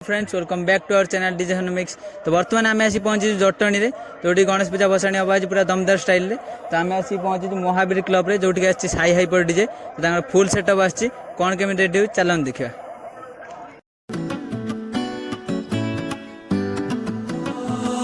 Friends welcome back to our channel DJ Hanu mix. तो बर्तमान आम आसी पहुंची जटणी रे जो गणेश पूजा भसाणी हम आज पूरा दमदार स्टाइल रे। तो आम आसी पहुंची महावीर क्लब रे जो आसी साई हाइपर डीजे। तो फुल सेटअप आसी कौन केमी रेडी हो चलन देखा।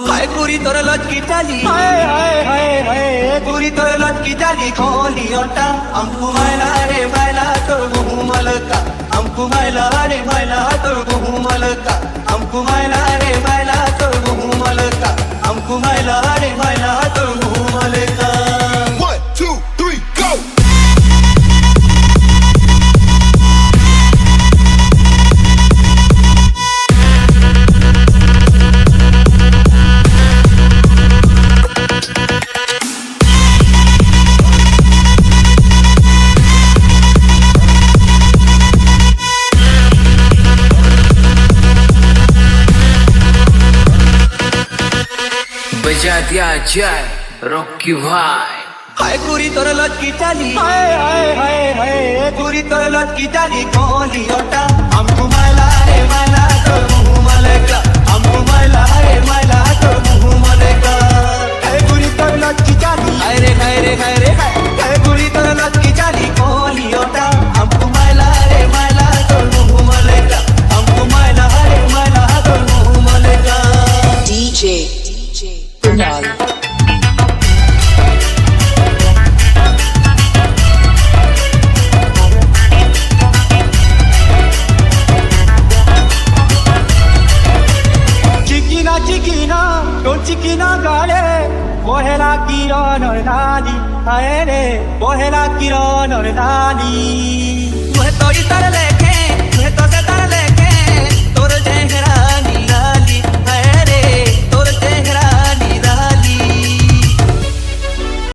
हाय पूरी तोर लटकी चाली हाय हाय हाय हाय पूरी तोर लटकी चाली खोली ओटा हमको मैला रे मैला तो घूमलका हमको मैला रे मैला तो घूमलका हमको मैला रे मैला तो घूमलका हमको मैला रे मैला तो घूमलका 1 2 3 go बजा दिया जाए रॉकी भाई। हाय पूरी तोर लटकी चाली हाय हाय हाय हाय पूरी तोर लटकी चाली खोली ओटा हमको मैला रे मैला तो घूमलका हमको मैला रे मैला तो घूमलका हाय पूरी तोर लटकी चाली हाय रे हाय रे हाय रे हाय पूरी तोर लटकी चाली खोली ओटा हमको मैला रे मैला तो घूमलका हमको मैला रे मैला तो घूमलका DJ Kunal चिकिना तो चिकिना गाले बोहेला किरण नानी हाय रे बोहेला किरण नानी मोहे तोरी तरले